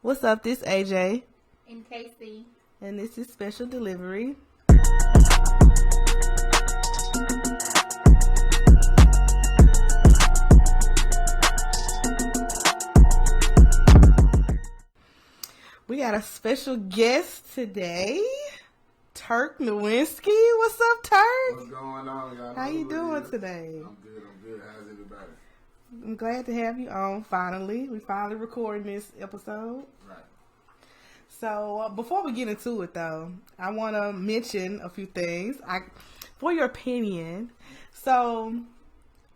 What's up? This AJ. And Casey. And this is Special Delivery. We got a special guest today. Turk Nowitski. What's up, Turk? What's going on, y'all? How you doing today? I'm good. How's everybody? I'm glad to have you on, finally. We finally recording this episode. Right. So, before we get into it, though, I want to mention a few things for your opinion. So,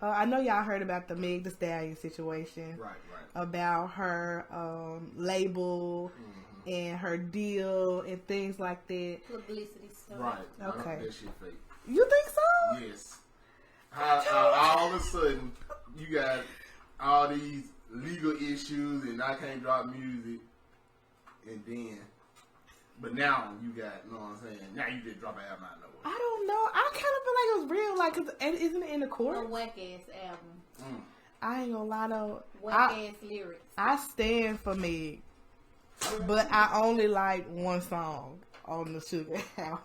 I know y'all heard about the Meg Thee Stallion situation. Right. About her label and her deal and things like that. Publicity stuff. Right. Okay. That shit fake. You think so? Yes. How all of a sudden you got all these legal issues and I can't drop music, and then, but now you got, you know what I'm saying? Now you just drop an album out of nowhere. I don't know. I kind of feel like it was real. Like, cause isn't it in the A court? whack ass album. I ain't gonna lie though. Whack ass lyrics. I stand for Meg, but I only like one song on the Sugar album.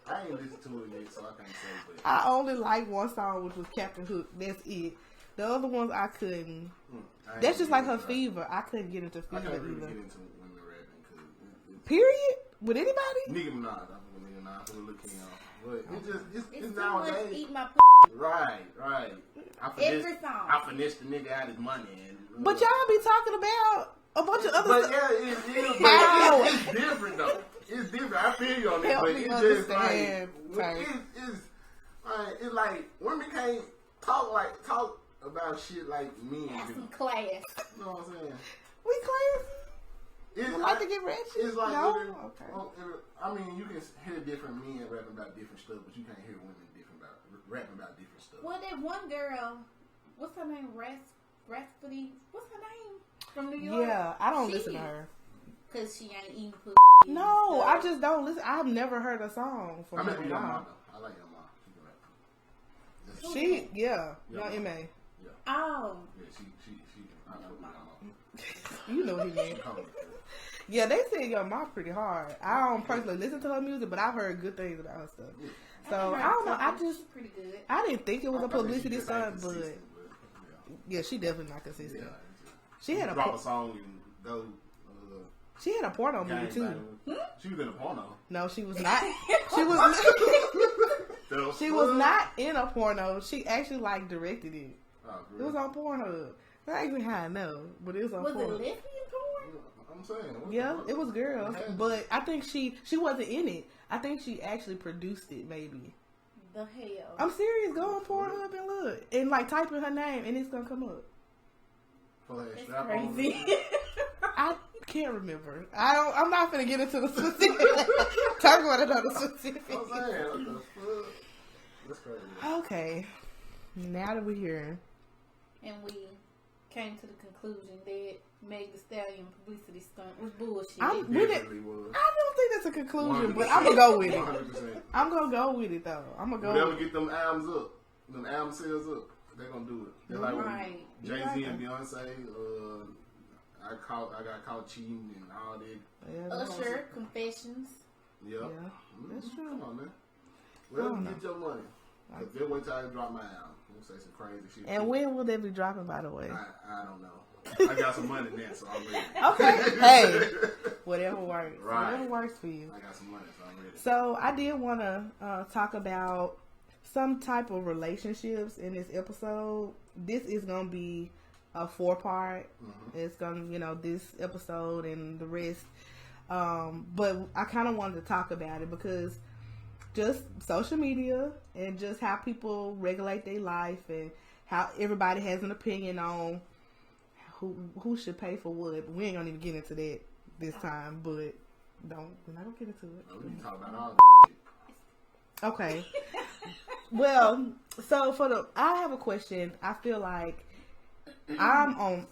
I ain't listened to it yet, so I can't say. But I only like one song, which was Captain Hook. That's it. The other ones I couldn't. That's just like her Fever. I couldn't get into I Fever can't really either. get into women rapping because Period. With anybody? Nicki Minaj. I put Nicki Minaj. I put Lil Kim. But It's it's too nowadays. much eat my Right. Every song. I finessed the nigga out his money. But y'all be talking about a bunch of other But stuff. yeah, it is. How? But it's different though. It's different. I feel you on that, Help but me it's just like understand, it's like women can't talk about shit like men Have do. some class. You know what I'm saying? We classy. It's We like to get ratchet. It's like No? okay. I mean, you can hear different men rapping about different stuff, but you can't hear women rapping about different stuff. Well, that one girl, what's her name? Rhapsody. What's her name? From New York. Yeah, I don't listen to her. Cause she ain't eating pussy. No, I just don't listen. I've never heard a song from I her. remember your mom though. I like your mom. She can rap. Young M.A. Yeah. Oh. Yeah, she. I know my mom. You know what he meant. Yeah, they said your mom pretty hard. I don't personally listen to her music, but I've heard good things about her stuff. Yeah. So I don't know. She's pretty good. I didn't think it was a I think publicity she just stunt, ain't but consistent, yeah, she definitely not consistent. yeah. She had drop a song and go. She had a porno movie gang too. bang. She was in a porno. No, she was not. She was not in a porno. She actually directed it. Oh, It was on Pornhub. That's actually how I know, but it was on Was it Pornhub. lesbian porn? I'm saying. Yeah, it was girls, but I think she wasn't in it. I think she actually produced it, maybe. The hell. I'm serious. Go on Pornhub and look, and type in her name, and it's gonna come up. That's crazy. I can't remember. I'm not gonna get into the specifics. Talk about it on the specifics. I'm saying. What the fuck? That's crazy. Okay, now that we're here, And we came to the conclusion that Meg Thee Stallion publicity stunt was bullshit. I Definitely was. don't think that's a conclusion, but 100%. I'm gonna go with it. 100%. I'm gonna go with it though. I'm gonna go. Whoever with it. get them albums up, them album sales up, they're gonna do it. They're like Right. when Jay-Z and Beyonce. I got caught cheating and all that. Yeah, Usher, Confessions. Yep. Yeah, that's true. Come on, man. I don't Well, know. get your money. If they wait till I drop my album, we'll say some crazy shit. And when will they be dropping, by the way? I don't know. I got some money now, so I'm ready. Okay. Hey, whatever works. Right. Whatever works for you. I got some money, so I'm ready. So I did want to talk about some type of relationships in this episode. This is going to be a 4-part. It's going to, this episode and the rest. But I kind of wanted to talk about it because just social media and just how people regulate their life and how everybody has an opinion on who should pay for what. We ain't gonna even get into that this time, but we're not gonna get into it. We can talk about all the Okay. Well, so I have a question. I feel like I'm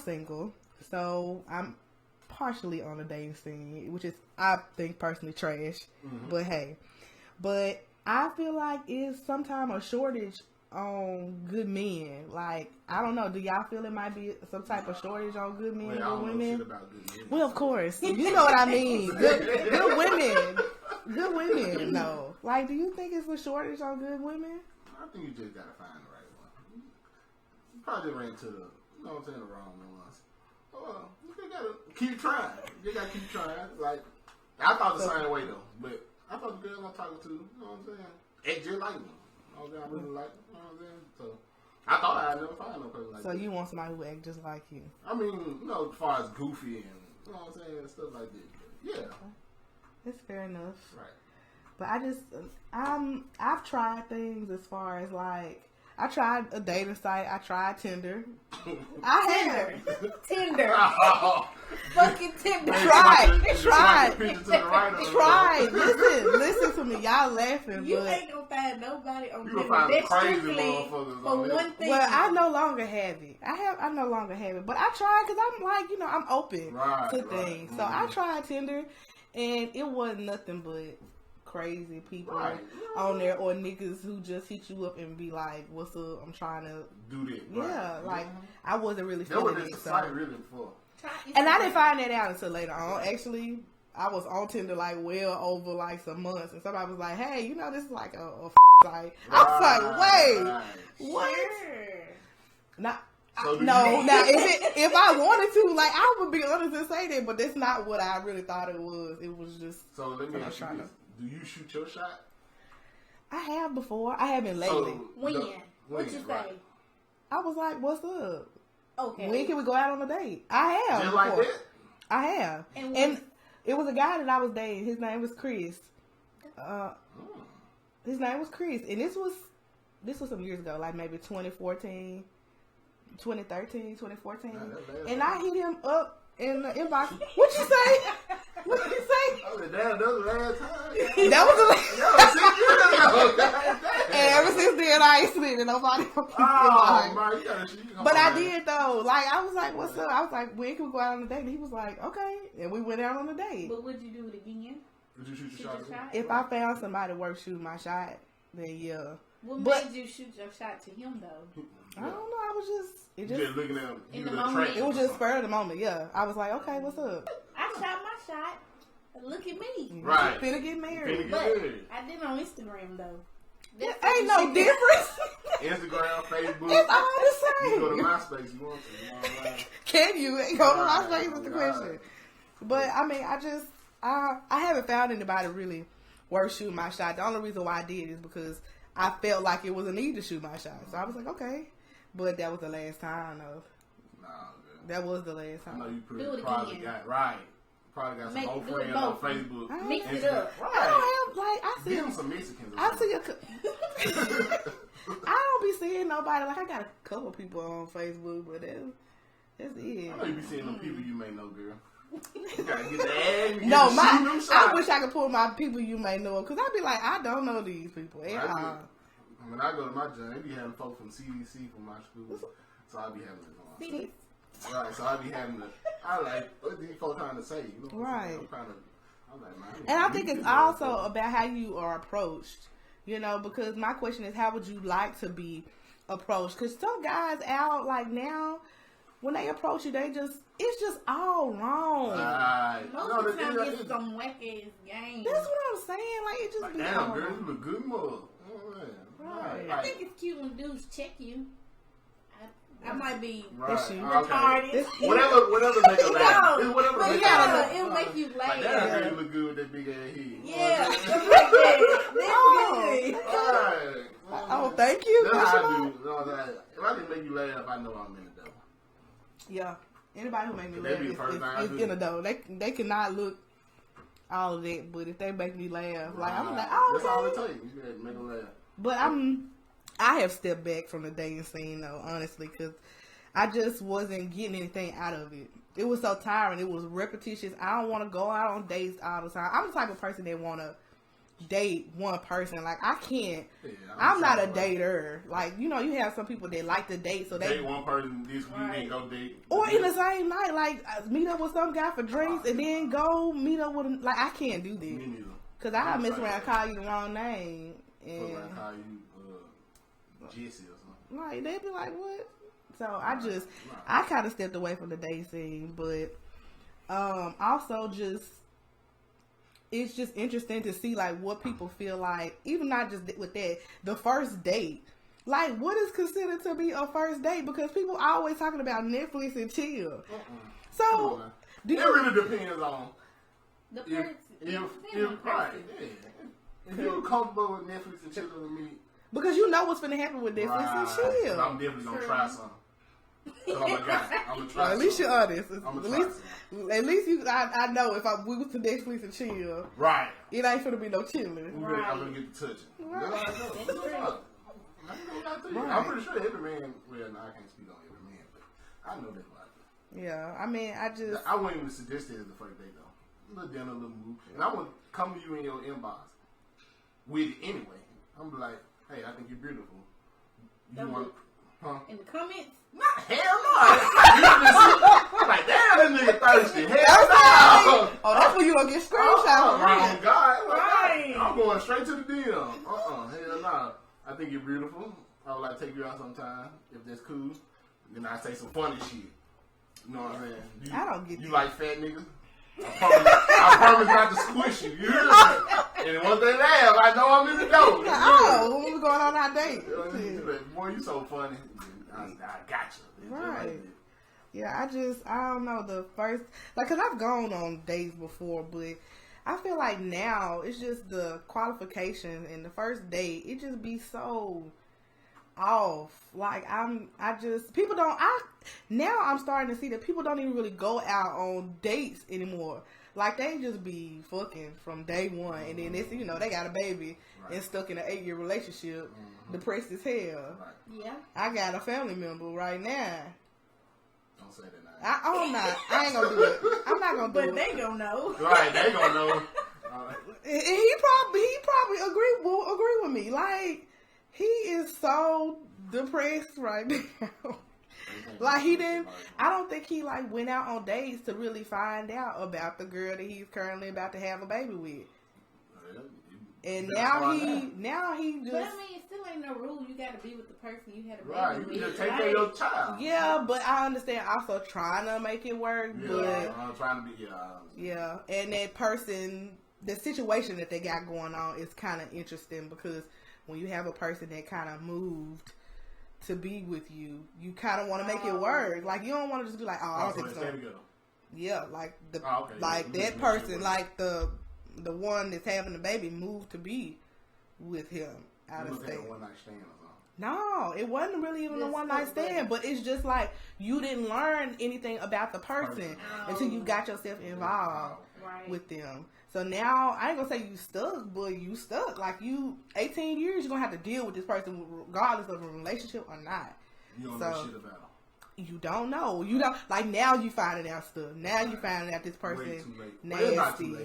single, so I'm partially on the dating scene, which is, I think, personally trash. But hey, I feel like it's sometimes a shortage on good men. Like, I don't know. Do y'all feel it might be some type of shortage on good men and good women? About good men. Well, of course. You know what I mean. Good women. Good women, no. Like, do you think it's a shortage on good women? I think you just gotta find the right one. You probably ran to the, you know what I'm saying, the wrong ones. Well, you gotta keep trying. You gotta keep trying. Like, I thought the same way though, but I thought the girl I'm talking to, you know what I'm saying, act just like me. You know what I'm saying? I really like, you know what I'm saying? So, I thought I'd never find no person like that. So you want somebody who act just like you? I mean, you know, as far as goofy and, you know what I'm saying, stuff like that. Yeah. That's fair enough. Right. But I've tried things as far as like, I tried a dating site. I tried Tinder. I have. Tinder. Oh. Fucking Tinder. Tried. Listen to me. Y'all laughing. You but ain't gonna find nobody on You Tinder. gonna find That's crazy strictly motherfuckers for on there. one thing. well, I no longer have it. I no longer have it. But I tried because I'm like, you know, I'm open to things. So I tried Tinder, and it wasn't nothing but crazy people on there, or niggas who just hit you up and be like, "What's up? I'm trying to do that." Yeah, like I wasn't really That was feeling it. the site really for. And I didn't find that out until later on. Actually, I was on Tinder like well over like some months, and somebody was like, "Hey, you know this is like a site." I was like, "Wait, what?" Now, So no. Now, if I wanted to, like, I would be honest and say that, but that's not what I really thought it was. It was just. So let me ask you this: do you shoot your shot? I have before. I haven't lately. So, What'd you say? I was like, "What's up? Okay. When can we go out on a date?" I have. Just like that? I have. And it was a guy that I was dating. His name was Chris. His name was Chris. And this was some years ago, like maybe 2014, 2013, 2014. And I hit him up in the inbox. What'd you say? What did you say? I was damn, that was the last time. That was the last time. And ever since then, I ain't seen it. Nobody. But I did though. Like I was like, "What's up?" I was like, "When can we go out on a date?" And he was like, "Okay," and we went out on a date. But would you do it again? Would you shoot your shot? If I found somebody worth shooting my shot, then yeah. What made you shoot your shot to him though? I don't know. I was just just looking at him in the moment. It was just spur of the moment. Yeah, I was like, "Okay, what's up?" I shot my shot. Look at me. Right. Finna get married. But I did on Instagram though. Ain't no difference. Instagram, Facebook. It's all the same. You go to MySpace, you want to. Can you? Go to MySpace is the question. But I mean, I haven't found anybody really worth shooting my shot. The only reason why I did is because I felt like it was a need to shoot my shot. So I was like, okay. But that was the last time though. Nah, that was the last time. I know you probably got right. Probably got some old friends on Facebook. Mix it up. Right. I don't have like I see. Give them some Mexicans. I see I don't be seeing nobody. Like I got a couple people on Facebook, but that's it. I know you be seeing them people you may know, girl. You gotta get the ass. No, I wish I could pull my people you may know, because I'd be like, I don't know these people at all. When I go to my job, they be having folks from CDC from my school, so I be having it on. Right, so I be having I like, what these folks trying to say? You know right. I'm like, man, and I think it's also about how you are approached, you know, because my question is, how would you like to be approached? Because some guys out, like now, when they approach you, it's just all wrong. Right. Most of the time, it's some wacky game. That's what I'm saying. Like, it just like, be damn, all girl, wrong. you look good, mother. Right. I think it's cute when dudes check you. I might be retarded. Okay. Whatever make you laugh. No, whatever but make you you laugh. It'll make you laugh. Like, damn, girl, you look good with that big ass head. Yeah. Oh, thank you. That's how I do. If I can make you laugh, I know I'm in the dough. Yeah. Anybody who make me laugh is in the dough. They cannot look all of that, but if they make me laugh, like I'm like, that's all it takes. You gotta make them laugh. But I have stepped back from the dating scene though, honestly, because I just wasn't getting anything out of it. It was so tiring. It was repetitious. I don't want to go out on dates all the time. I'm the type of person that want to date one person. Like I can't. Yeah, I'm not a dater. Like, you know, you have some people that like to date, so they date one person this week and go date. Or in the same night, like meet up with some guy for drinks and then go meet up with him. Like I can't do that. Me neither. Cause I mess around, call you the wrong name, and call you Jesse or something. Like, they'd be like, what? So I kind of stepped away from the date scene, but also just, it's just interesting to see like what people feel like, even not just with that, the first date. Like, what is considered to be a first date? Because people are always talking about Netflix and chill. So, it really depends on the person. If right, yeah. If you're comfortable with Netflix and chilling with me. Because you know what's going to happen with Netflix and chill. I'm definitely going to try something. I'm going to try at least you're honest. At least you, I know if we was to Netflix and chill, right, it ain't gonna be no chilling. Right. I'm gonna get to touching. Right. I'm pretty sure every man. Well, no, I can't speak on every man, but I know that's what I do. Yeah, I mean, I wouldn't even suggest it as the first date though. A little dinner, a little move, and I would come to you in your inbox with it anyway. I'm like, hey, I think you're beautiful. You want? Huh? In the comments? Not hell no. I'm like, damn, that nigga thirsty. Hell no. Oh, that's when you gonna get screenshots. Right, God. Right. I'm going straight to the DM. Hell no. I think you're beautiful. I would like to take you out sometime if that's cool. Then I say some funny shit. You know what I'm saying? I don't get you that. like fat niggas? I promise not to squish you. You hear me? And once they laugh, I know I'm in the door. Oh, when we going on our date? Boy, you so funny. I got you. Right. Yeah, I don't know, the first, like, cause I've gone on dates before, but I feel like now it's just the qualifications and the first date, it just be so off. Like, now I'm starting to see that people don't even really go out on dates anymore. Like, they just be fucking from day one, and then it's, you know, they got a baby and stuck in an 8-year relationship, depressed as hell. Yeah. I got a family member right now. Don't say that now. I'm not. I ain't gonna do it. I'm not gonna do it. But they gonna know. Right, they gonna know. And he probably will agree with me. Like, he is so depressed right now. Like, I don't think he like went out on dates to really find out about the girl that he's currently about to have a baby with. And now he just. But I mean, it still ain't no rule. You got to be with the person you had a baby right, with. you just take care of your child. Yeah, but I understand also trying to make it work. Yeah, but I'm trying to be. Yeah, and that person, the situation that they got going on is kind of interesting because when you have a person that kind of moved to be with you, you kind of want to make it work. Like, you don't want to just be like, I don't think so. Yeah, like that person, like the one that's having the baby moved to be with him out of state. One night stand or something. No, it wasn't really even a one night stand, but it's just like you didn't learn anything about the person until you got yourself involved with them. So now, I ain't gonna say you stuck, but you stuck. Like, 18 years, you're gonna have to deal with this person regardless of a relationship or not. You don't know shit about them. You don't know. You don't, like, now you finding out stuff. Now you finding out this person nasty.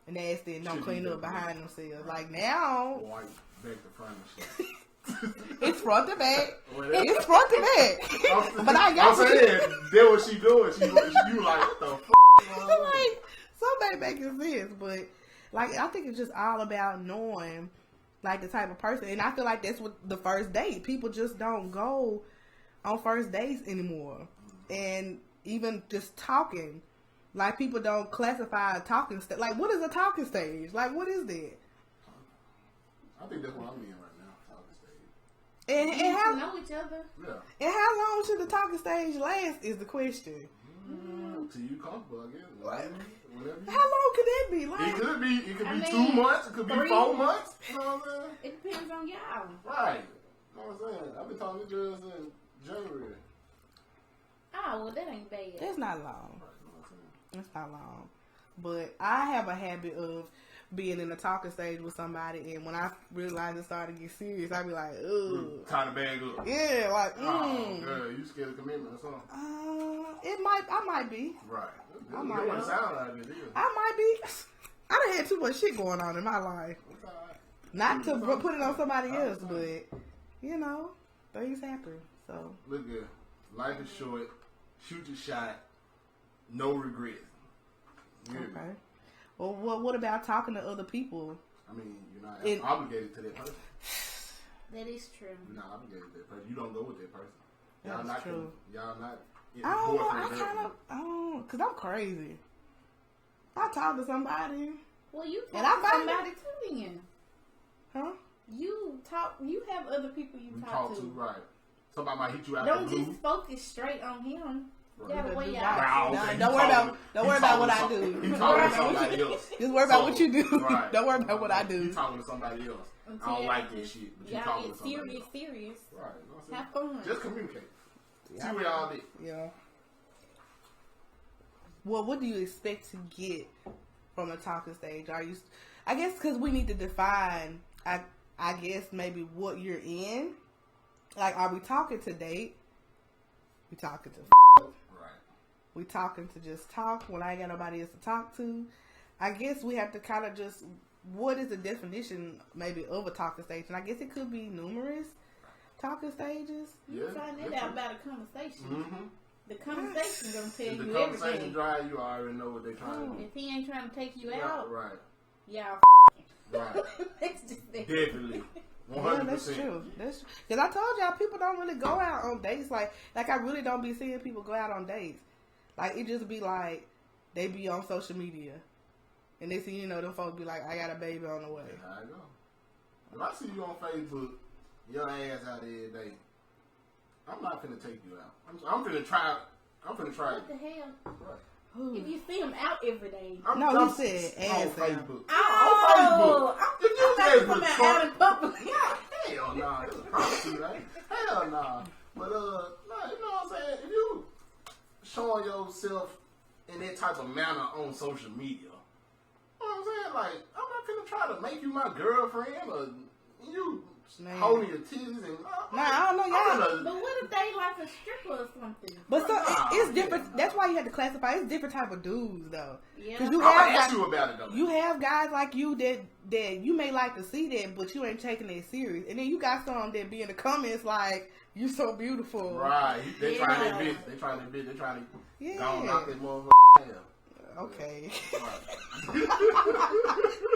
Nasty and don't clean up behind themselves. Like, now. White, back to front and shit. It's front to back. It's front to back. But I got I'm saying, that's what she doing. You like, what the f***? Like, somebody making sense. But, like, I think it's just all about knowing, like, the type of person. And I feel like that's what the first date. People just don't go on first dates anymore. And even just talking. Like, people don't classify a talking stage. Like, what is a talking stage? Like, what is that? I think that's what I'm in right now, talking stage. And how know each other? Yeah. And how long should the talking stage last is the question. Till you comfortable, I guess. Whatever. How long could that be? Like, it could be 2 months. It could be 4 months. You know what I'm saying? It depends on y'all. Right. You know what I'm saying? I've been talking to girls in January. Oh, well, that ain't bad. That's not long. It's not long. But I have a habit of being in a talking stage with somebody, and when I realize it started to get serious, I be like, ugh. Tie the bag up. Yeah, like, Oh, girl, you scared of commitment or something? I might be. Right. I might be. Sound like it is. I might be. I done had too much shit going on in my life. It's all right. Not to put it on somebody else, but, you know, things happen. So look good. Life is short. Shoot your shot. No regrets. Okay. Well, what about talking to other people? I mean, you're not obligated to that person. That is true. You're not obligated to that person. You don't go with that person. That's Y'all not true. Y'all not. I don't know. I kind of, cause I'm crazy. I talk to somebody. Well, you And talk I to somebody too, then. Huh? You talk. You have other people you talk to. Right. Somebody might hit you out Don't the blue. just focus straight on him. Right. You gotta weigh Right. out. Wow, okay. Don't worry about what I do. You talking to somebody else. Just worry about what you do. Right. Don't worry about what I do. You talking to somebody else. I don't like this shit, but you Y'all talking get to somebody else. serious. Right. You know what I'm Have saying? fun. Just communicate. See what y'all did. Yeah. Well, what do you expect to get from a talking stage? Are you? I guess because we need to define. I guess maybe what you're in. Like, are we talking to date? We talking to. Right. We talking to just talk when I ain't got nobody else to talk to. I guess we have to kind of just. What is the definition maybe of a talking stage? And I guess it could be numerous talking stages. You find that out about a conversation. Mm-hmm. The conversation gonna tell If the you conversation everything. dry, you already know what they're trying to do. If he ain't trying to take you out, Right. y'all Right. It's just that. Definitely. 100%. Yeah, that's true. That's true. Because I told y'all, people don't really go out on dates. Like I really don't be seeing people go out on dates. Like, it just be like, they be on social media. And they see, them folks be like, I got a baby on the way. That's how I go. If I see you on Facebook, your ass out every day, I'm not finna take you out. I'm finna try. I'm finna try. What the hell? Right. If you see him out every day. No, he said on ass out. Facebook. Oh, On Facebook. If you I'm just not with coming out in Turk, public. hell nah, it's a property, right? Hell nah. But nah, you know what I'm saying? If you showing yourself in that type of manner on social media, you know what I'm saying? Like, I'm not finna try to make you my girlfriend or you holding your titties and I don't know, y'all. But what if they like a stripper or something? But it's different. That's why you have to classify. It's different type of dudes, though. Yeah. Because I'm gonna ask you about it though. You have guys like you that you may like to see that, but you ain't taking it serious. And then you got some that be in the comments like, "You so beautiful." Right. They trying their business. They trying to go and knock that motherfucker down. Okay. Right.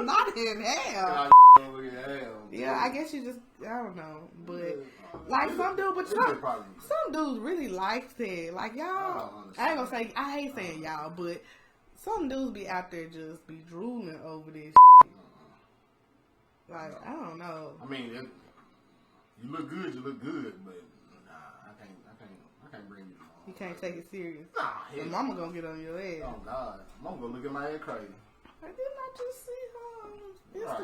Not in hell. Hell. Yeah, I guess you just, I don't know. But, like, some dudes really like that. Like, y'all, I ain't gonna say, I hate saying y'all, but some dudes be out there just be drooling over this shit. Like, I don't know. I mean, you look good, but nah, I can't bring you to You can't take it serious. Nah, hell. And mama gonna get on your ass. Oh, God. Mama gonna look at my head crazy. I did not just see her on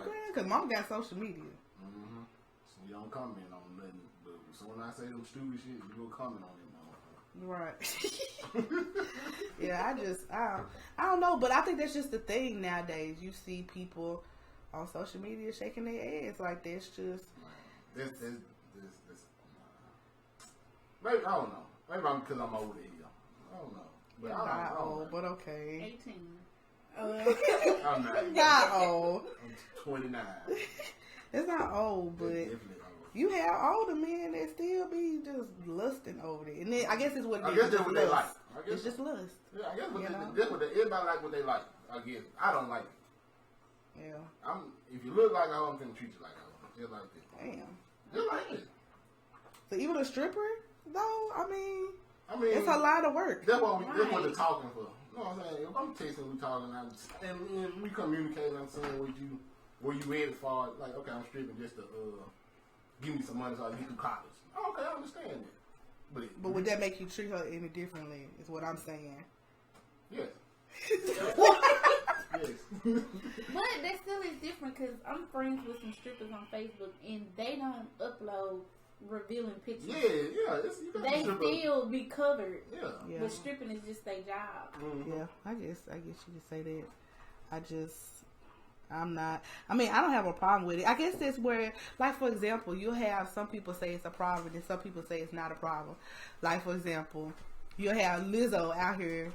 Instagram. Because mama got social media. Mm-hmm. So you don't comment on nothing. But so when I say them stupid shit, you go comment on it. Right. Yeah, I don't know, but I think that's just the thing nowadays. You see people on social media shaking their ass like that's just. This. Maybe I don't know. Maybe because I'm older than you. I don't know. But You're not old, but okay. 18. I'm not. Not old. I'm 29. It's not old, but It's definitely old. you have older men that still be just lusting over it, and then I guess it's what it I is. guess that's what they like. It's just lust. Yeah, I guess You know? everybody like what they like. I guess I don't like it. Yeah. If you look like a hoe, I'm gonna treat you like a hoe. Just like that. Damn. Just like it. So even a stripper, though, I mean, I mean, it's a lot of work. That's what they're talking for. You know what I'm saying? If I'm texting, we talking, and we communicating. I'm saying where you in for. Like, okay, I'm stripping just to give me some money so I can get through college. Oh, okay, I understand that. But would that make you treat her any differently? Is what I'm saying. Yes. Yes. But that still is different because I'm friends with some strippers on Facebook and they don't upload revealing pictures. Yeah. They still be covered. Yeah. But stripping is just their job. Mm-hmm. Yeah, I guess you could say that. I'm not. I mean, I don't have a problem with it. I guess that's where, like, for example, you'll have some people say it's a problem and some people say it's not a problem. Like, for example, you'll have Lizzo out here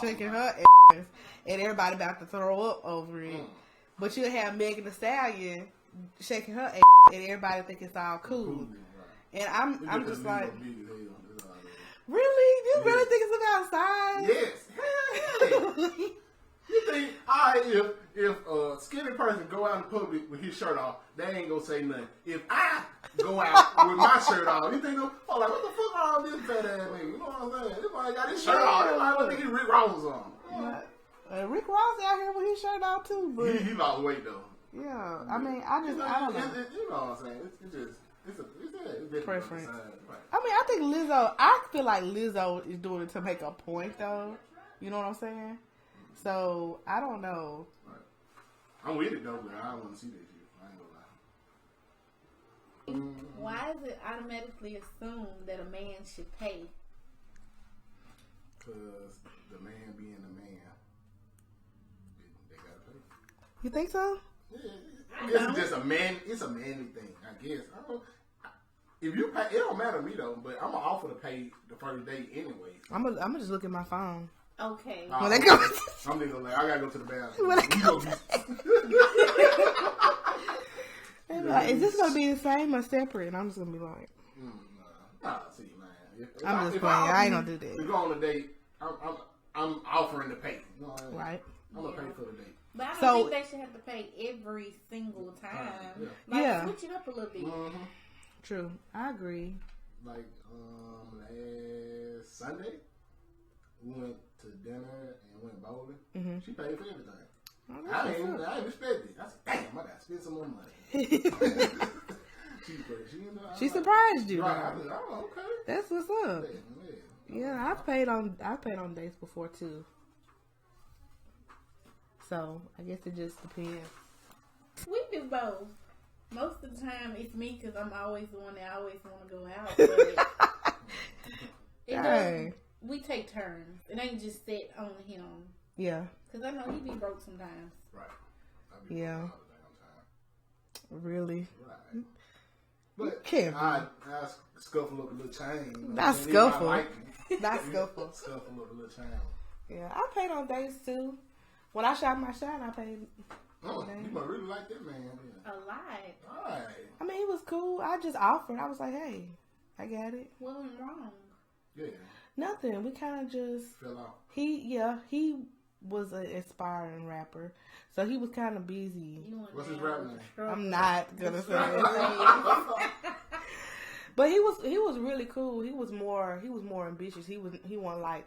shaking her ass and everybody about to throw up over it. But you'll have Megan Thee Stallion shaking her ass and everybody think it's all cool. And I'm just like, really? You really think it's about size? Yes. You think, alright, if a skinny person go out in public with his shirt off, they ain't gonna say nothing. If I go out with my shirt off, you think, oh, like, what the fuck all this fat ass nigga? You know what I'm saying? This man got his shirt off. This man look like he Rick Ross on. Rick Ross out here with his shirt off too, but he lost weight though. Yeah, I mean, I don't know. You know what I'm saying? It's a preference. Right. I mean, I think Lizzo. I feel like Lizzo is doing it to make a point, though. You know what I'm saying? So I don't know. Right. I'm with it though, but I don't want to see that shit. I ain't gonna lie. Why is it automatically assumed that a man should pay? Because the man being the man, they gotta pay. You think so? Yeah, it's just a man. It's a manly thing, I guess. If you pay, it don't matter to me though. But I'm gonna offer to pay the first date anyway. I'm gonna just look at my phone. Okay. When they go, I'm gonna like, I gotta go to the bathroom. Like, is this gonna be the same or separate? And I'm just gonna be like, nah, see, man. I'm just playing. I ain't gonna do that. If you go on a date, I'm offering to pay. You know what I mean? Right. I'm gonna pay for the date. But I don't think they should have to pay every single time. Yeah. Switch it up a little bit. Mm-hmm. True. I agree. Like last Sunday, we went to dinner and went bowling. Mm-hmm. She paid for everything. Oh, I didn't expect it. I said, damn, I gotta spend some more money. She surprised you. Right. Oh, okay. That's what's up. Yeah, I've paid on dates before too. So I guess it just depends. We do both. Most of the time it's me because I'm always the one that always want to go out. But we take turns. It ain't just set on him. Yeah. Because I know he be broke sometimes. Right. Yeah. Really? Right. But can't I scuffle up a little chain. Not scuffle. Not scuffle. Scuffle up a little chain. Yeah, I paid on dates too. When I shot my shot, I paid. Oh, you must really like that man. Yeah. A lot. Alright. I mean, he was cool. I just offered. I was like, hey, I got it. What went wrong? Yeah. Nothing. We kind of just fell off. He was an aspiring rapper, so he was kind of busy. What's his rap name? I'm not gonna say it. But he was really cool. He was more ambitious. He wasn't like,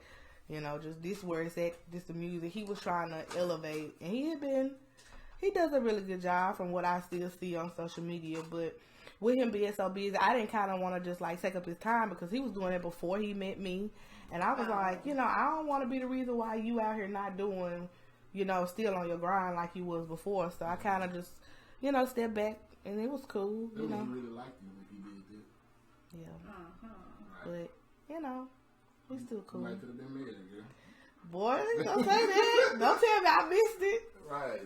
just this where it's at, this the music. He was trying to elevate, and he does a really good job from what I still see on social media. But with him being so busy, I didn't kind of want to just like take up his time because he was doing it before he met me. And I was like, I don't want to be the reason why you out here not doing, still on your grind like you was before. So I kind of just, stepped back, and it was cool. He really liked you if he did that. Yeah. Right. But, he's still cool. Might could have been married, girl. Boy, don't say that. Don't tell me I missed it. Right.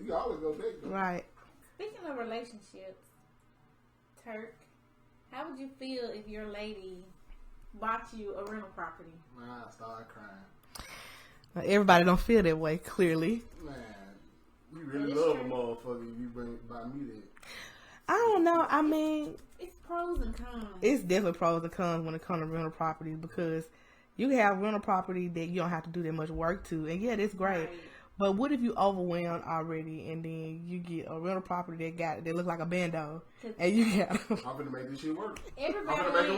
You always go back, though. Right. Speaking of relationships, Turk, how would you feel if your lady bought you a rental property? I started crying. Now, everybody don't feel that way, clearly. Man, you really love a motherfucker if you buy me that. I don't know. I mean, it's pros and cons. It's definitely pros and cons when it comes to rental property because you can have rental property that you don't have to do that much work to, and yeah, that's great. Right. But what if you overwhelmed already, and then you get a rental property that look like a bando, and you got? I'm gonna make this shit work. Everybody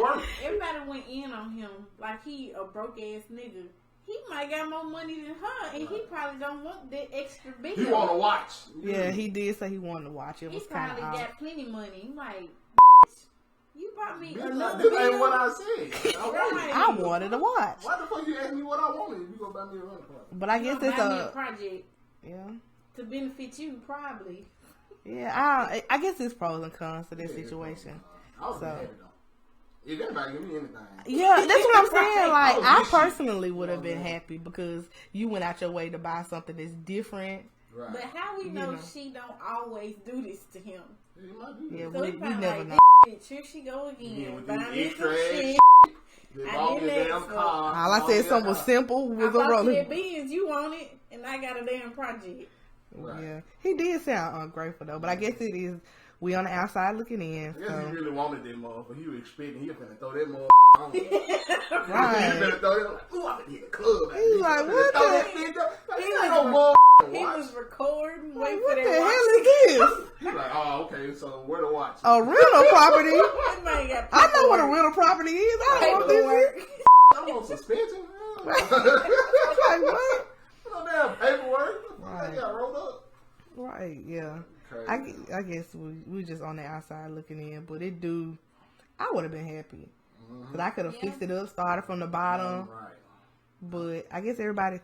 went in on him like he a broke ass nigga. He might got more money than her, and he probably don't want that extra bill. He want to watch. Yeah, he did say he wanted to watch. It was kind of. He probably got plenty money. He like, you bought me another bill. This ain't what I said. I wanted to watch. Why the fuck you ask me what I wanted if you gonna buy me a rental property? But I guess it's a project. Yeah. To benefit you, probably. Yeah, I guess it's pros and cons to this situation. I was happy though. If anybody give me anything. Yeah, that's what I'm saying. Like, I personally would have been happy because you went out your way to buy something that's different. Right. But how we know she don't always do this to him? Yeah, so we never know. Here she go again. Buying me some shit. All I said something simple with a rolling. Beans, you want it, and I got a damn project. Right. Yeah, he did sound ungrateful though, but I guess it is. We on the outside looking in. I guess he really wanted that motherfucker. He was expecting he was finna throw that motherfucker on. Right. He finna throw that. Ooh, I'm gonna get the club. He's like, what the? He ain't no motherfucker He was recording. Wait What for the that hell watch. is this? He's like, oh, okay, so where to watch? A rental property? That man got I know what a paperwork. rental property is. I don't know this Paperwork. shit. I'm on suspension. Like what? No damn paperwork. Right. I got rolled up. Right, yeah. Crazy. I guess we just on the outside looking in, but I would have been happy. Because I could have fixed it up, started from the bottom. Right. But I guess everybody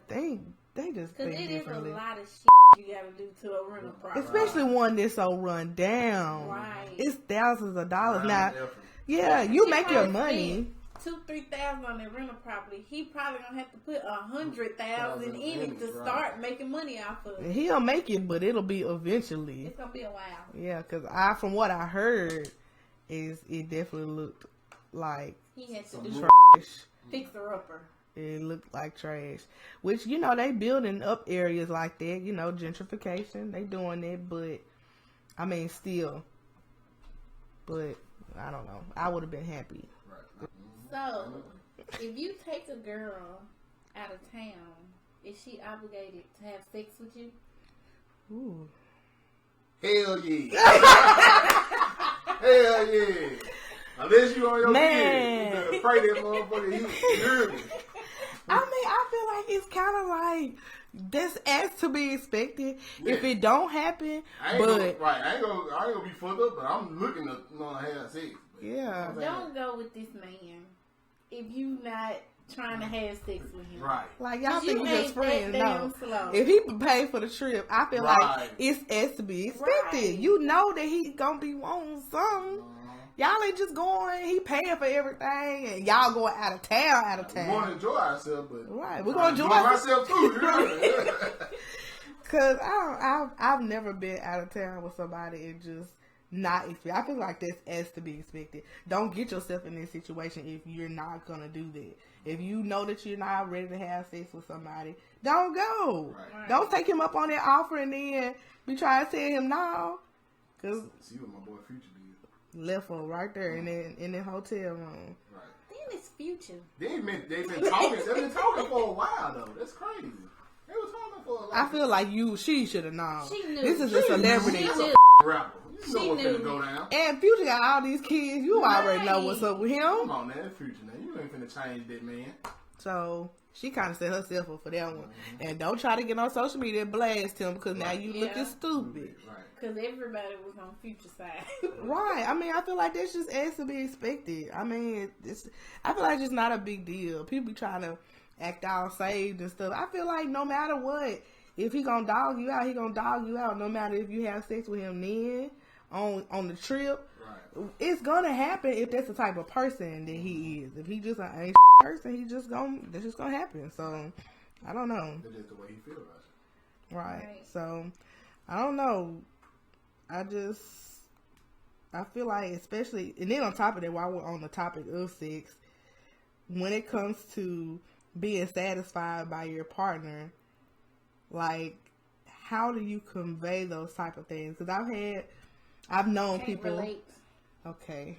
they just Because think it is a differently. lot of shit you gotta do to a rental property. Especially one that's so run down. Right. It's thousands of dollars. Round Now, effort. yeah, you She make your probably money. spent $2,000-3,000 on that rental property. He probably gonna have to put $100,000 in it to right. start making money off of it. He'll make it, but it'll be eventually. It's gonna be a while. Yeah, because from what I heard, it definitely looked like He has to do trash. fixer upper. It looked like trash. Which, they building up areas like that, gentrification. They doing it, but, I mean, still. But, I don't know. I would have been happy. Right. So, if you take a girl out of town, is she obligated to have sex with you? Ooh. Hell yeah. Hell yeah. Unless you on your Man. kid, you better pray that motherfucker. You hear me. I mean, I feel like it's kind of like that's as to be expected. Yeah. If it don't happen, I ain't gonna be fucked up, but I'm looking to have sex. But yeah, Don't go with this man if you not trying to have sex with him. Right. like y'all 'Cause you think we just ain't friends. that No, damn slow. if he paid for the trip, I feel Right. like it's as to be expected. Right. You know that he gonna be wanting something. Y'all ain't just going. He paying for everything, and y'all going out of town. We want to enjoy ourselves, but Right, we're gonna enjoy myself too. You know? Cause I've never been out of town with somebody and just not expect. I feel like that's as to be expected. Don't get yourself in this situation if you're not gonna do that. If you know that you're not ready to have sex with somebody, don't go. Right. Don't take him up on that offer and then be trying to tell him no. Cause See what my boy Future did. left her right there in the hotel room. Right. Then it's future. They've been talking. They've been talking for a while though. That's crazy. They were talking for a while. I feel like she should have known. She knew. This is a celebrity. She That's knew. a rapper. You know She what's knew. gonna go down. And Future got all these kids. You already know what's up with him. Come on, man. That's Future now. You ain't finna change that man. So she kind of set herself up for that one. And don't try to get on social media and blast him because now you looking Yeah. stupid. Right. Because everybody was on future side. Right. I mean, I feel like that's just as to be expected. I mean, I feel like it's not a big deal. People be trying to act all saved and stuff. I feel like no matter what, if he gonna dog you out, he gonna dog you out. No matter if you have sex with him then, on the trip. Right. It's gonna happen if that's the type of person that he is. If he just an ain't person, that's just gonna happen. So, I don't know. That's just the way he feel about it. Right. So, I don't know. I feel like, especially, and then on top of that, while we're on the topic of sex, when it comes to being satisfied by your partner, like, how do you convey those type of things? Because I've known Can't people. relate. Okay.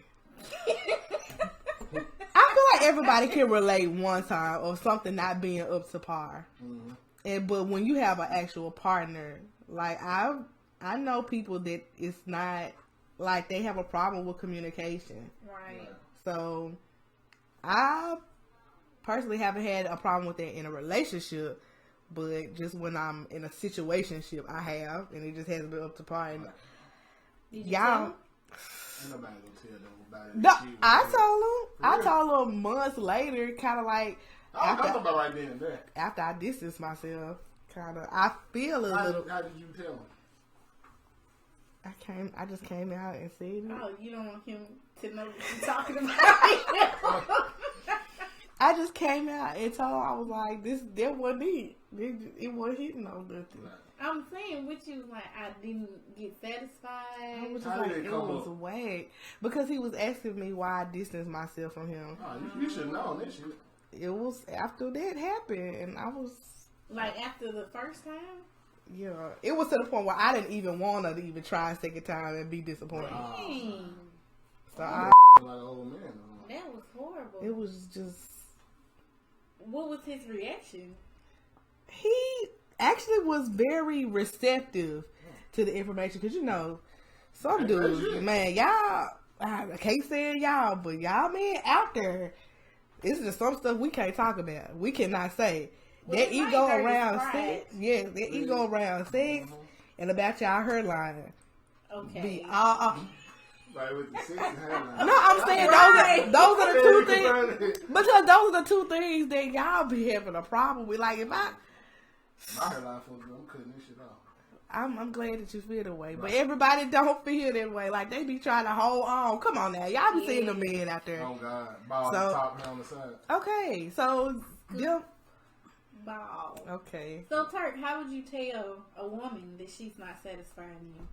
I feel like everybody can relate one time of something not being up to par. Mm-hmm. But when you have an actual partner, like I know people that it's not like they have a problem with communication. Right. So I personally haven't had a problem with that in a relationship, but just when I'm in a situationship, I have, and it just hasn't been up to par. And Did you tell y'all. him? Ain't nobody gonna tell them about it. No, Shit. I real? told him months later, kind of like I'm talking about right then and there. after I distanced myself, kind of I feel a little. How did you tell him? I just came out and said it. Oh, you don't want him to know what you're talking about. I just came out and told him, I was like, that wasn't it. It wasn't hitting on nothing. Right. I'm saying what you was like, I didn't get I satisfied. was just How like, did it it come was up? whack. Because he was asking me why I distanced myself from him. Oh, you should have known this shit. It was after that happened, and I was, Like after the first time? yeah. It was to the point where I didn't even want to even try a second time and be disappointed. Dang. So Like an old man. That was horrible. it was just, What was his reaction? actually was very receptive to the information. Because, you know, some dudes, man, y'all, I can't say y'all, but y'all men out there, it's just some stuff we can't talk about. We cannot say. Well, that ego around sex, yes, that ego around sex and about y'all hairline. Okay. Like with the 6 hairline. No, I'm saying those are the two things. Because those are the two things that y'all be having a problem with. Like, if my hairline full of I'm cutting this shit off. I'm glad that you feel that way. But everybody don't feel that way. Like, they be trying to hold on. Come on now. Y'all be seeing the men out there. Oh, God. Ball on the top, hair on the side. Okay. So, them. Ball. Okay. So, Turk, how would you tell a woman that she's not satisfying you?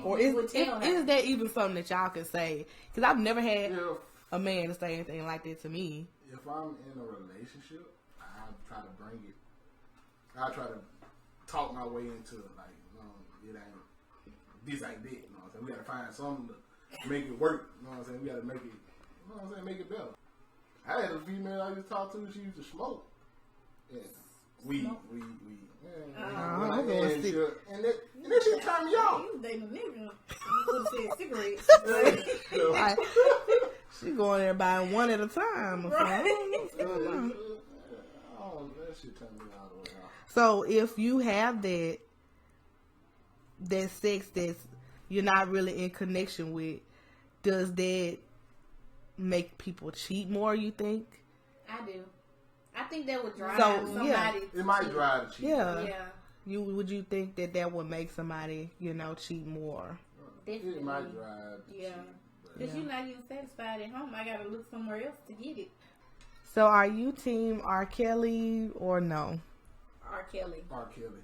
Or is that even something that y'all can say? Because I've never had a man to say anything like that to me. If I'm in a relationship, I try to bring it. I try to talk my way into it. Like, it ain't, this ain't that. You know what I'm saying? We got to find something to make it work. You know what I'm saying? We got to make it, you know what I'm saying? Make it better. I had a female I used to talk to. She used to smoke. Yeah. Weed. And then she turned me off. You dating a nigga. You would have said cigarettes. She going there buying one at a time. Right. That shit turned me all the way off. So if you have that sex that's you're not really in connection with, does that make people cheat more, you think? I do. I think that would drive somebody. Yeah. It might drive the cheat. Yeah. Would you think that would make somebody, cheat more? Definitely. It might drive the cheat. Because you're not even satisfied at home. I gotta look somewhere else to get it. So are you team R. Kelly or no? R. Kelly. R. Kelly.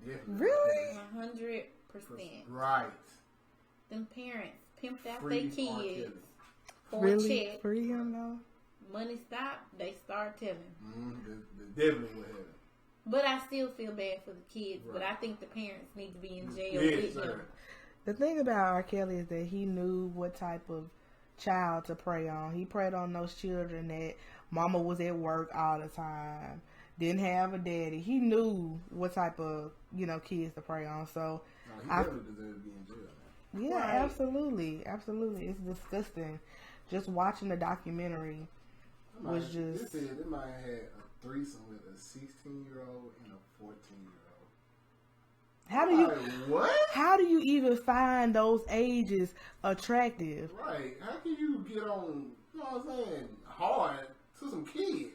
Definitely. Really? 100%. Right. Them parents pimped out Free their kids for really? a check. Free him though? Money stopped, they start telling. Definitely would have it. But I still feel bad for the kids. Right. But I think the parents need to be in jail with him. The thing about R. Kelly is that he knew what type of child to prey on. He preyed on those children that mama was at work all the time, didn't have a daddy. He knew what type of, kids to prey on. So he definitely deserves to be in jail. Yeah, right. Absolutely. Absolutely. It's disgusting. Just watching the documentary was just... They said they might have had a threesome with a 16-year-old and a 14-year-old. How do you even find those ages attractive? Right. How can you get on, hard to some kids?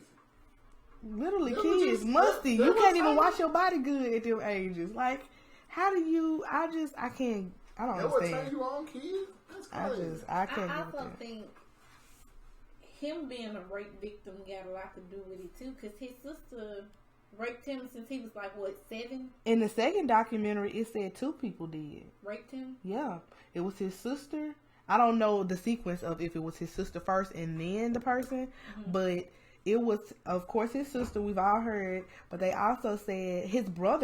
Literally kids. Musty. You can't even wash your body good at them ages. Like, how do you... I can't... I don't understand. That would turn you on, kids? That's crazy. I can't I also think him being a rape victim got a lot to do with it too, because his sister raped him since he was 7? In the second documentary, it said 2 people did. Raped him? Yeah. It was his sister. I don't know the sequence of if it was his sister first and then the person, but it was, of course, his sister. We've all heard, but they also said both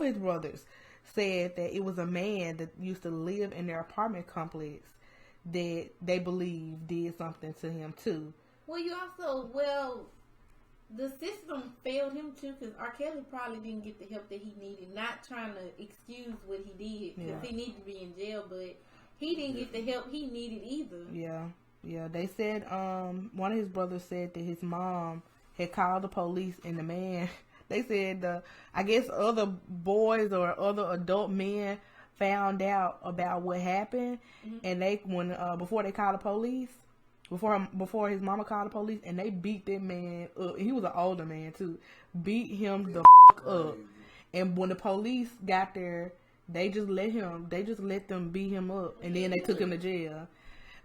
of his brothers said that it was a man that used to live in their apartment complex that they believe did something to him too. The system failed him too, because R. Kelly probably didn't get the help that he needed. Not trying to excuse what he did, because he needed to be in jail, but he didn't get the help he needed either. Yeah. They said one of his brothers said that his mom had called the police, and the man. They said, I guess other boys or other adult men found out about what happened, and before they called the police, before his mama called the police, and they beat that man up. He was an older man too. Beat him the up, and when the police got there, they just let them beat him up, and then they took him to jail.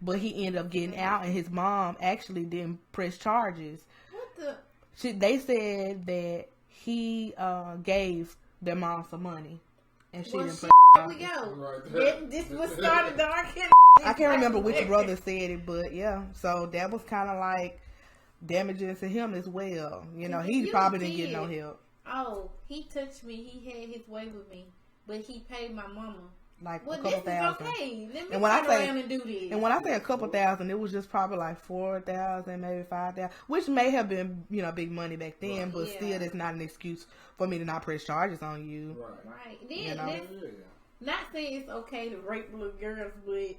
But he ended up getting out, and his mom actually didn't press charges. What the? They said that he gave their mom some money, and she didn't press charges. Here we go. This was started the R. Kelly. I can't remember which brother said it, but yeah. So that was kind of like damaging to him as well. He probably didn't get no help. Oh, he touched me. He had his way with me, but he paid my mama like well, a couple thousand. Okay. Let me And when I say around and do this. And when I say a couple thousand, it was just probably like 4,000, maybe 5,000, which may have been, big money back then, but still, that's not an excuse for me to not press charges on you. Right. Then, not saying it's okay to rape little girls, but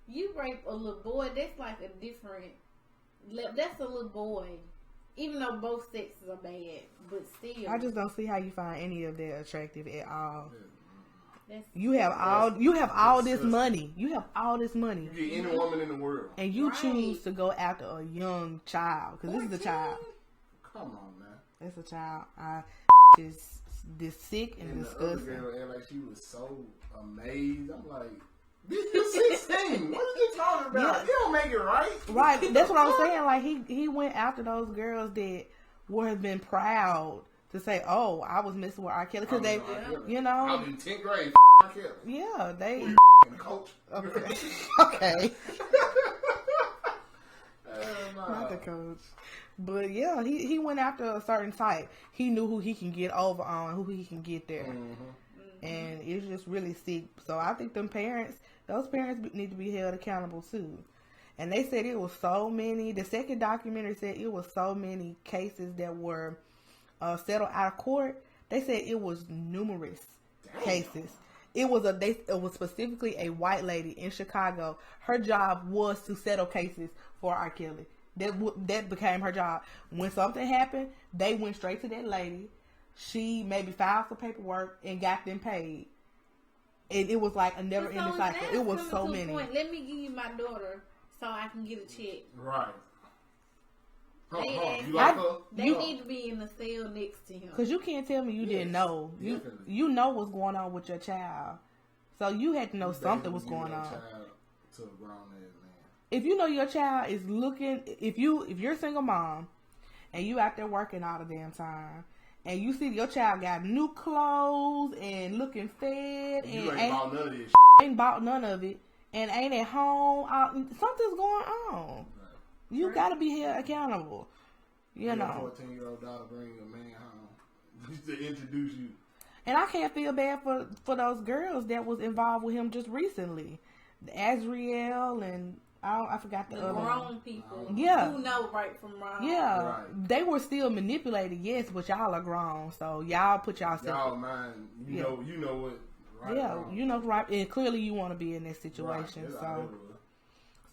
you rape a little boy, that's like a different. That's a little boy. Even though both sexes are bad, but still. I just don't see how you find any of that attractive at all. That's, you have all this money. You have all this money. You get any woman in the world. And you choose to go after a young child. Because this is a child. Come on, man. It's a child. Is this sick and disgusting. The other girl acted like she was so amazed. I'm like, you're 16. What are you talking about? Yeah. You don't make it right. Right. That's what I'm saying. Like, he went after those girls that would have been proud to say, oh, I was messing with R. Kelly. Because they, I was in 10th grade. R. Kelly. Yeah, they. Coach. Okay. Okay. Not the coach. But yeah, he went after a certain type. He knew who he can get over on, who he can get there. Mm-hmm. And it's just really sick. So I think those parents need to be held accountable too. And they said it was so many. The second documentary said it was so many cases that were settled out of court. They said it was numerous cases. It was specifically a white lady in Chicago. Her job was to settle cases for R. Kelly. That became her job. When something happened, they went straight to that lady. She maybe filed for paperwork and got them paid. And it was like a never-ending cycle. It was so many. Point. Let me give you my daughter so I can get a check. Right. They need to be in the cell next to him. Because you can't tell me you didn't know. You know what's going on with your child. So you had to know something was going on. To a grown man. If you know your child is looking, if you're a single mom and you out there working all the damn time and you see your child got new clothes and looking fed and you ain't bought none of this ain't bought none of it and ain't at home, something's going on. Right. You got to be held accountable. You know. 14-year-old daughter bring a man home to introduce you. And I can't feel bad for those girls that was involved with him just recently. Azriel and I forgot the other grown people. Yeah. Who know right from wrong. Yeah. Right. They were still manipulated, yes, but y'all are grown. So y'all put y'all mind. You know what right. Yeah, you know right, and clearly you want to be in that situation. Right.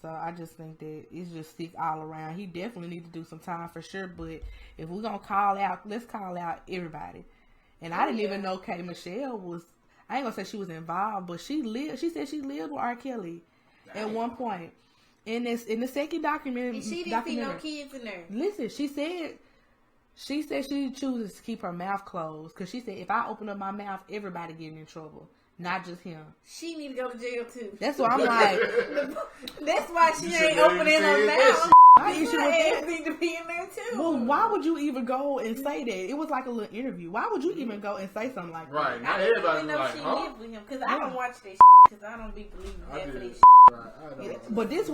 So I just think that it's just sick all around. He definitely needs to do some time for sure, but if we're going to call out, let's call out everybody. And I didn't even know K. Michelle was, I ain't going to say she was involved, but she said she lived with R. Kelly at one point. In the second documentary, and she didn't see no kids in there. Listen, she said she chooses to keep her mouth closed because she said if I open up my mouth, everybody getting in trouble, not just him. She need to go to jail too. That's why I'm like. That's why she ain't opening her mouth. My issue with that need to be in there too. Well, why would you even go and say that? It was like a little interview. Why would you even go and say something like that? Right. Not everybody know like, she huh? lived with him because I don't watch that because I don't be believing that for this. But this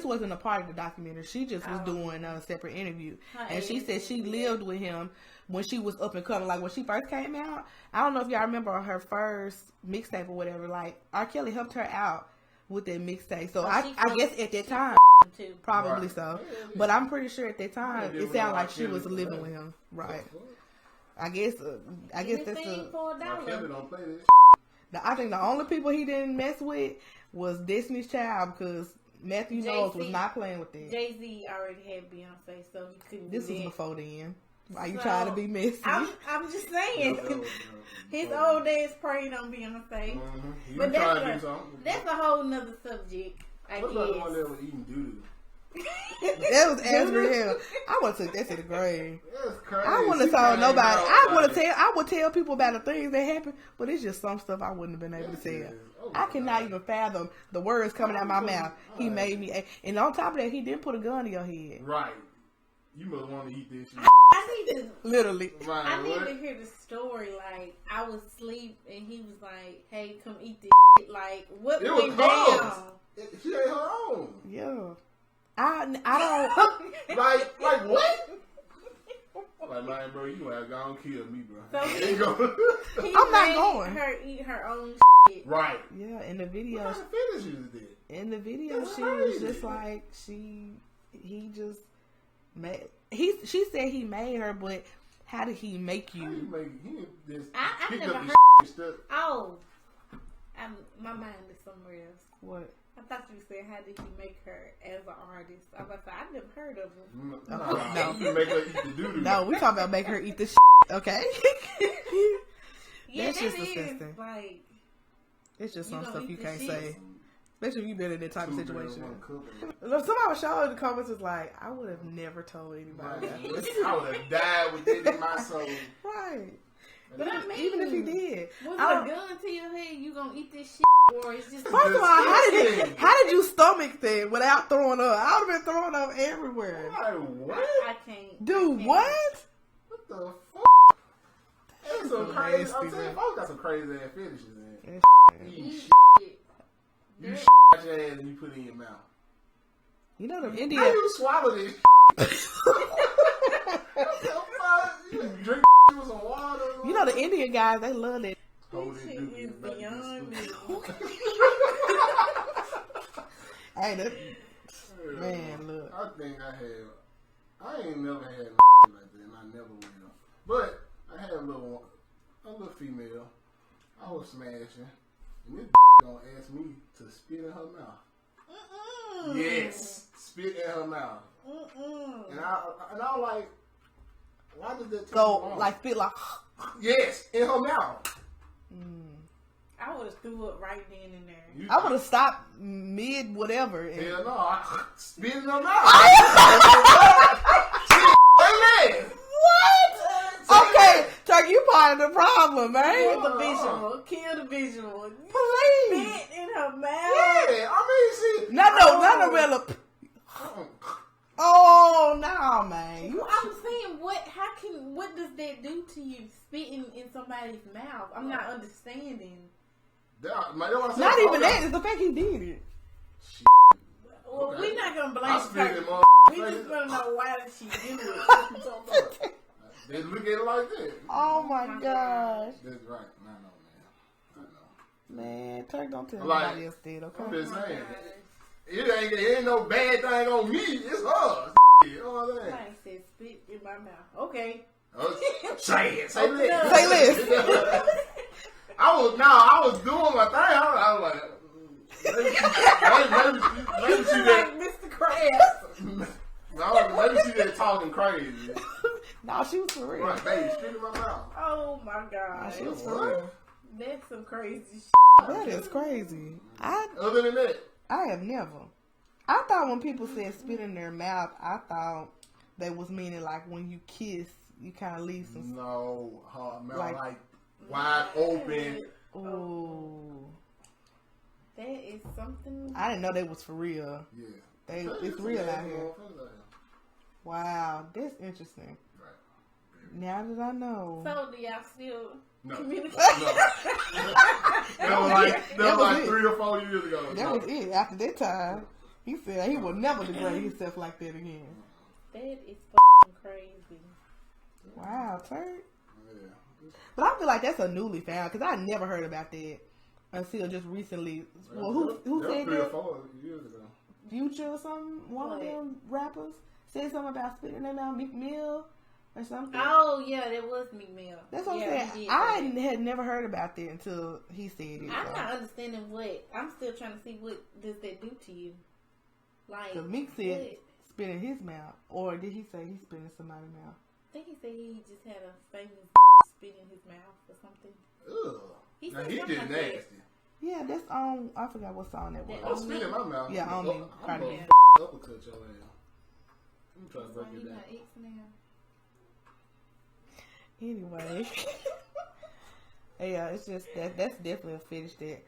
wasn't a part of the documentary. She just was doing a separate interview, and she said she lived with him when she was up and coming. Like when she first came out, I don't know if y'all remember her first mixtape or whatever. Like R. Kelly helped her out with that mixtape. So I guess at that time, probably so. But I'm pretty sure at that time it sounded like she was living with him. Right. I guess that's I think the only people he didn't mess with was Destiny's Child because Matthew Knowles was not playing with that. Jay-Z already had Beyonce, so he couldn't. This was before then. Why you trying to be messy? I'm just saying. His old days praying on Beyonce. Mm-hmm. But that's a whole nother subject, I guess. What about the one that was eating doo-doo? That was Azriel. I would have took that to the grave. That's crazy. I wouldn't have told nobody. I would tell people about the things that happened, but it's just some stuff I wouldn't have been able to tell. I cannot even fathom the words coming out of my mouth. He made me, and on top of that, he didn't put a gun in your head. Right. You must want to eat this shit. I need to literally. Right, I need to hear the story. Like I was asleep and he was like, "Hey, come eat this shit." Like what went down? She ate her own. Yeah. I don't like what? like, man, bro, you have gone kill me, bro. So I'm not going. Her eat her own shit. Right. Yeah, in the video. What kind of finish is that? In the video, That's she was crazy. just like he just made. She said he made her, but how did he make How you you? make he just I picked never up heard. the stuff. Oh, my mind is somewhere else. What? I thought you said, how did he make her as an artist? I was like, I never heard of him. No. You make her eat the doo-doo. No, we talking about make her eat the shit. Okay. Yeah, That's just that is, disgusting. like, It's just You some don't stuff eat you the can't shit. say, especially if you've been in that type of Two men, situation. one cup. Somebody was showing in the comments was like, I would have never told anybody. that. I would have died with it in my soul. Right. but I mean, Even if he did. was it I a don't- gun to your head? You gonna eat this shit, or it's just First of all, how Disgusting. did you stomach that without throwing up? I would have been throwing up everywhere. Like, what? I can't. Dude, I can't. what? What the fuck? That's some Nasty, crazy. I'm man. saying, folks got some crazy ass finishes, man. You Eat shit. shit. You That- shit out your ass and you put it in your mouth. You know them How Indian. you swallow this? What the fuck? You just drink with some water. You know the Indian guys, they love that. Hold This it, shit Duke, is it's about to get beyond me. spooky. Hey, that man, look. I think I ain't never had no like that, and I never will. But I had a little female. I was smashing, and this gonna ask me to spit in her mouth. Mm-mm. Yes, spit in her mouth. Mm-mm. And I was like, why does that take Go long? like feel like. Yes, in her mouth. I would have threw up right then and there. You- I would have stopped mid whatever. And, Hell no, I spit in her mouth. Say what? Okay, Turk, you part of the problem, man. Kill the visual. Kill the visual. Please. Spit in her mouth. Yeah, I mean, see. Not a real. Oh no, man. Well, I'm saying, what does that do to you? Spitting in somebody's mouth. I'm not understanding. Not even that. It's the fact he did it. Well, Okay. we're not gonna blame I spit in her. my We just wanna know why did she do it. They look at it like that. Oh my gosh, That's right. I know, man. man. Turk, don't tell Like, nobody else did. I'm Okay. just saying. It ain't no bad thing on me. It's her. You know what I'm saying? I said spit in my mouth. Okay. Say it. Say Open up. this. Say this. I was doing my thing. I was like, maybe she Like that. Mr. Krabs. Maybe she that talking crazy. No, she was for real. Right, baby, spit in my mouth. Oh my god. She was for What? real. That's some crazy shit. That is crazy. Other than that, I have never. I thought when people said spit in their mouth, I thought they was meaning like when you kiss, you kind of leave some. no, her mouth Like- like wide open. Ooh. That is something. I didn't know they was for real. Yeah. It's real out here. Right. Wow, that's interesting. Now that I know. So do y'all still No. communicate? That was was like it. 3 or 4 years ago. That was it. After that time, he said he would never degrade himself like that again. That is fucking crazy. Wow, Turk. Yeah. But I feel like that's a newly found because I never heard about that until just recently. Well, who that was said 3 or that? 4 years ago. Future or something? One of What? them rappers said something about spitting in their Meek Mill or something. Oh yeah, that was Meek Mill. That's what Yeah, I'm he saying. did I say that. had never heard about that until he said it. I'm not understanding what. I'm still trying to see what does that do to you. Like, Because Meek said what? spit in his mouth. Or did he say he spit in somebody's mouth? I think he said he just had a famous spit in his mouth or something. Ugh. He Now, said he something just like that. nasty. Yeah, that's on. I forgot what song that That I'm was. spitting in my mouth. Yeah, on me. I'm Cardi gonna B. uppercut your ass. I'm trying to So break he it down. my ex now. Anyway. Yeah, it's just that's definitely a fetish that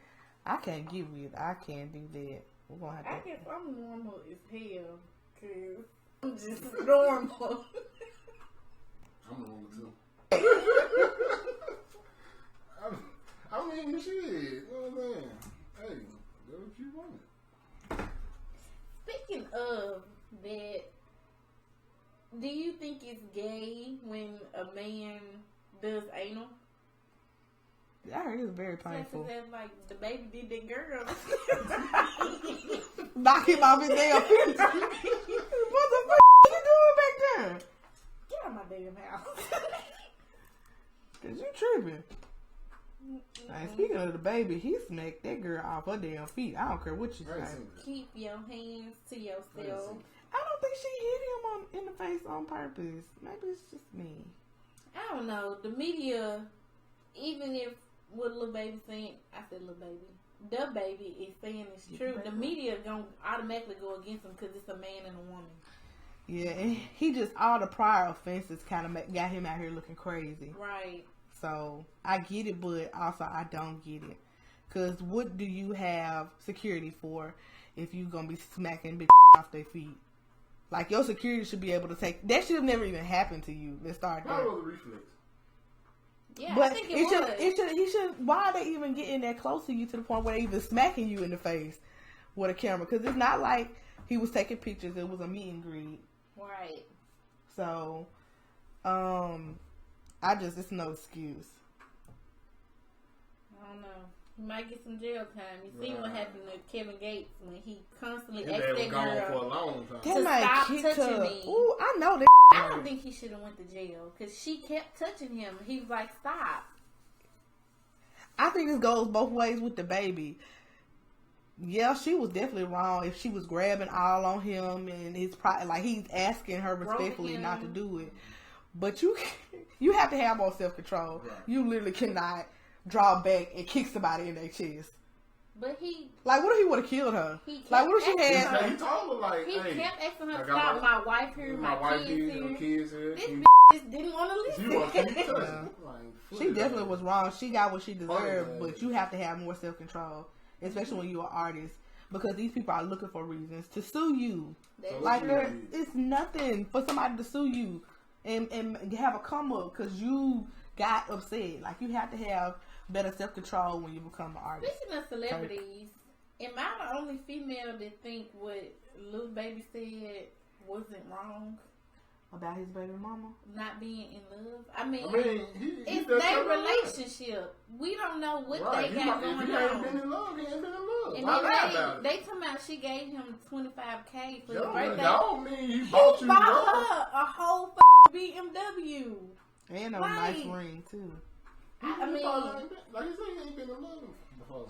I can't get with. I can't do that. We're gonna I have to. guess I'm normal as hell. Cause I'm just normal. I'm normal too. I mean, shit. You know what I'm saying? Hey, do what you want. Speaking of that, Do you think it's gay when a man does anal? I heard it was very painful. That's like the baby did that girl. Knock him off his damn feet. What the fuck you doing back there? Get out of my damn house. Cause you tripping. Like, speaking of the baby, he smacked that girl off her damn feet. I don't care what you say. Keep your hands to yourself. I don't think she hit him in the face on purpose. Maybe it's just me. I don't know. The media, even if what Lil Baby saying, I said Lil Baby, the baby is saying it's true. The media gonna automatically go against him because it's a man and a woman. Yeah, and he just, all the prior offenses kind of got him out here looking crazy. Right. So, I get it, but also I don't get it. Because what do you have security for if you going to be smacking bitch off their feet? Like, your security should be able to take... That should have never even happened to you. Let's start there. Probably the reflex. Yeah, but I think it was. He should... Why are they even getting that close to you to the point where they even smacking you in the face with a camera? Because it's not like he was taking pictures. It was a meet and greet. Right. So, it's no excuse. I don't know. He might get some jail time. You seen what happened to Kevin Gates when he constantly asked that girl for a long time. to stop touching me. Ooh, I know that. I don't think he should have went to jail because she kept touching him. He was like, "Stop." I think this goes both ways with the baby. Yeah, she was definitely wrong if she was grabbing all on him and he's asking her respectfully not to do it. But you have to have more self-control. Right. You literally cannot draw back and kick somebody in their chest. But he... Like, what if he would have killed her? Like, what if she had... He told her, like, he kept asking her to stop. My wife here, my kids here. This just didn't want to listen. She definitely was wrong. She got what she deserved, but you have to have more self-control. Especially when you're an artist. Because these people are looking for reasons to sue you. Like, it's nothing for somebody to sue you and have a come up because you got upset. Like, you have to have better self-control when you become an artist. Speaking of celebrities, am I the only female that think what Lil Baby said wasn't wrong? About his baby mama? Not being in love? I mean it's their relationship. We don't know what they got going on. If he ain't been in love, he ain't been in love. And they talking about she gave him $25,000 for his birthday. That don't mean he bought her a whole BMW. And a nice ring, too. I mean, like you said, he ain't been in love before.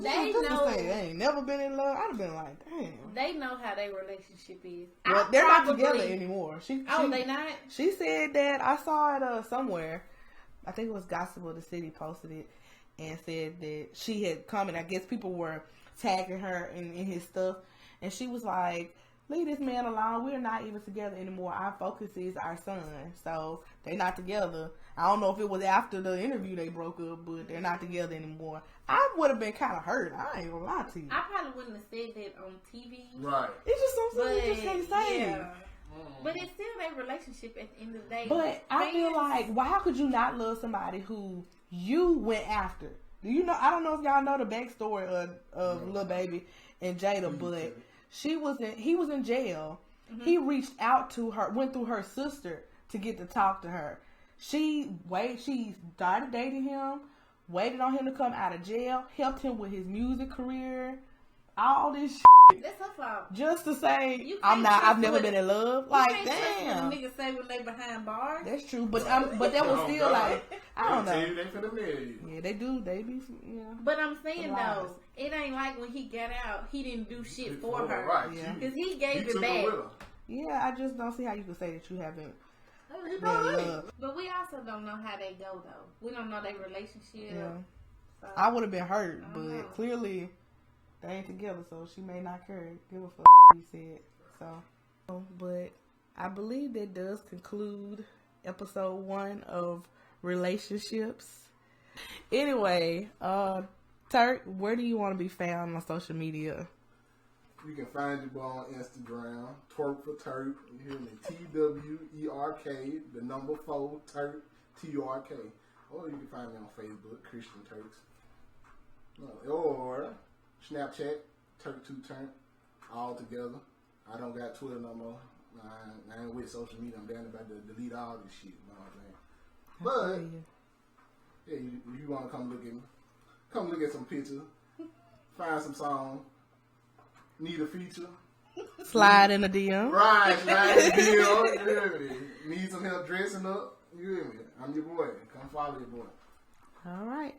They know they ain't never been in love. I'd have been like, damn. They know how their relationship is. Well, they're not together anymore. They not? She said that, I saw it somewhere. I think it was Gossip of the City posted it and said that she had come and I guess people were tagging her in his stuff. And she was like, leave this man alone. We're not even together anymore. Our focus is our son. So they're not together. I don't know if it was after the interview they broke up, but they're not together anymore. I would have been kind of hurt. I ain't gonna lie to you. I probably wouldn't have said that on TV. Right. It's just something you just can't say. Yeah. But it's still their relationship at the end of the day. But I feel like, how could you not love somebody who you went after? Do you know? I don't know if y'all know the backstory of Lil Baby and Jada, but he was in jail. Mm-hmm. He reached out to her, went through her sister to get to talk to her. She started dating him, waited on him to come out of jail, helped him with his music career, all this shit. That's her fault. Just to say, I've never been in love. Like, damn. What niggas say when they behind bars. That's true, but that was still like, I don't know. They finna marry you. Yeah, they do. They be, But I'm saying though, it ain't like when he got out, he didn't do shit for her. Right. Yeah. Because he gave it back. Yeah, I just don't see how you can say that you haven't. But we also don't know how they go though. We don't know their relationship. Yeah. So, I would have been hurt, but clearly they ain't together, so she may not care. Give a fuck, he said. So, but I believe that does conclude episode 1 of relationships. Anyway, Turk, where do you want to be found on social media? You can find your boy on Instagram, Twerk for Turk. You hear me? TWERK, the number 4, Turk, TURK. Or you can find me on Facebook, Christian Turks. Or Snapchat, Turk2Turk, all together. I don't got Twitter no more. I ain't with social media. I'm down about to delete all this shit. You know what I'm saying? But yeah, you want to come look at some pictures, find some song, need a feature, slide in the DM. Right, slide in the DM. You hear me? Need some help dressing up. You hear me? I'm your boy. Come follow your boy. All right.